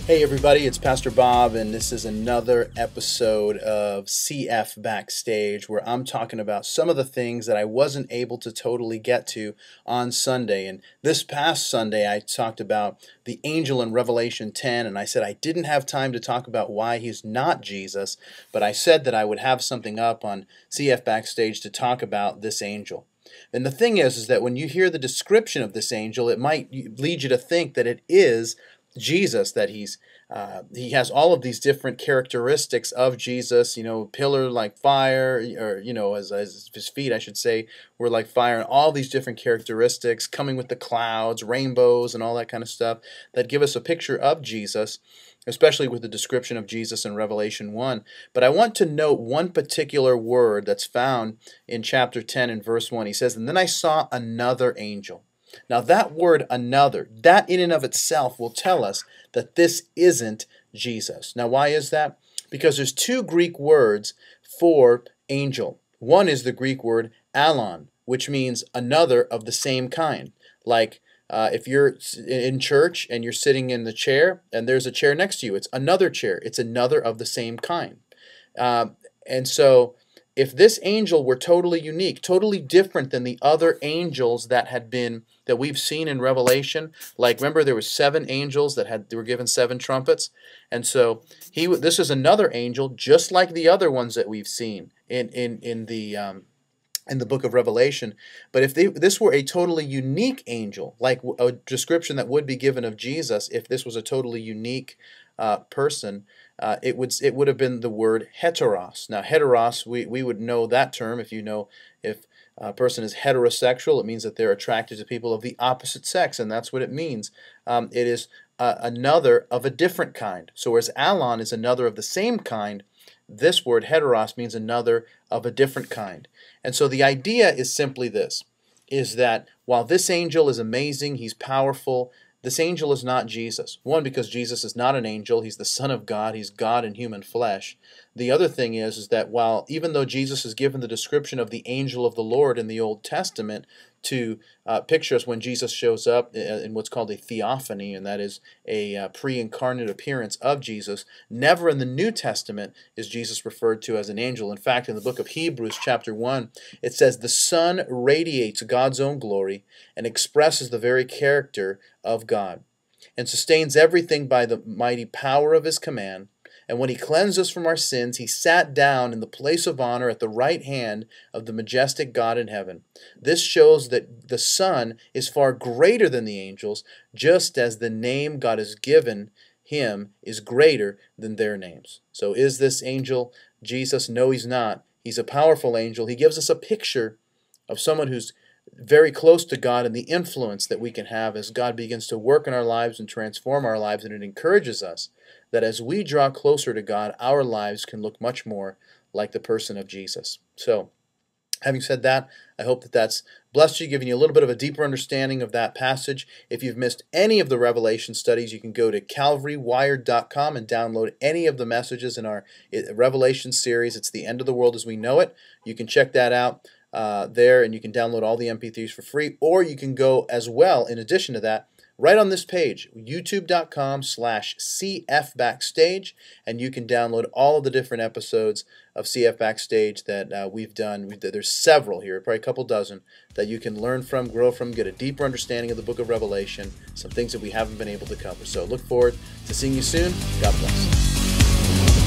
Hey everybody, it's Pastor Bob, and this is another episode of CF Backstage where I'm talking about some of the things that I wasn't able to totally get to on Sunday. And this past Sunday, I talked about the angel in Revelation 10, and I said I didn't have time to talk about why he's not Jesus, but I said that I would have something up on CF Backstage to talk about this angel. And the thing is that when you hear the description of this angel, it might lead you to think that it is Jesus, that he has all of these different characteristics of Jesus, pillar like fire, or as his feet, I should say, were like fire, and all these different characteristics coming with the clouds, rainbows, and all that kind of stuff that give us a picture of Jesus, especially with the description of Jesus in Revelation 1. But I want to note one particular word that's found in chapter 10 and verse 1. He says, "And then I saw another angel." Now that word another, that in and of itself will tell us that this isn't Jesus. Now why is that? Because there's two Greek words for angel. One is the Greek word alon, which means another of the same kind. Like if you're in church and you're sitting in the chair and there's a chair next to you, it's another chair. It's another of the same kind. And so if this angel were totally unique, totally different than the other angels that we've seen in Revelation, like remember there were 7 angels they were given 7 trumpets, and so this is another angel just like the other ones that we've seen in the book of Revelation. But if this were a totally unique angel, like a description that would be given of Jesus, if this was a totally unique person, it would have been the word heteros. Now heteros, we would know that term if a person is heterosexual. It means that they're attracted to people of the opposite sex, and that's what it means. It is another of a different kind. So whereas alon is another of the same kind, this word heteros means another of a different kind. And so the idea is simply this, is that while this angel is amazing, he's powerful, this angel is not Jesus. One, because Jesus is not an angel. He's the Son of God. He's God in human flesh. The other thing is that even though Jesus is given the description of the angel of the Lord in the Old Testament to picture us when Jesus shows up in what's called a theophany, and that is a pre-incarnate appearance of Jesus, never in the New Testament is Jesus referred to as an angel. In fact, in the book of Hebrews chapter 1, it says, "The Son radiates God's own glory and expresses the very character of God, and sustains everything by the mighty power of his command. And when he cleansed us from our sins, he sat down in the place of honor at the right hand of the majestic God in heaven." This shows that the Son is far greater than the angels, just as the name God has given him is greater than their names. So is this angel Jesus? No, he's not. He's a powerful angel. He gives us a picture of someone who's very close to God and the influence that we can have as God begins to work in our lives and transform our lives. And it encourages us that as we draw closer to God, our lives can look much more like the person of Jesus. So, having said that, I hope that that's blessed you, giving you a little bit of a deeper understanding of that passage. If you've missed any of the Revelation studies, you can go to calvarywired.com and download any of the messages in our Revelation series. It's the end of the world as we know it. You can check that out there, and you can download all the MP3s for free, or you can go as well, in addition to that, right on this page, youtube.com/cfbackstage, and you can download all of the different episodes of CF Backstage that we've done. There's several here, probably a couple dozen, that you can learn from, grow from, get a deeper understanding of the book of Revelation, some things that we haven't been able to cover. So look forward to seeing you soon. God bless.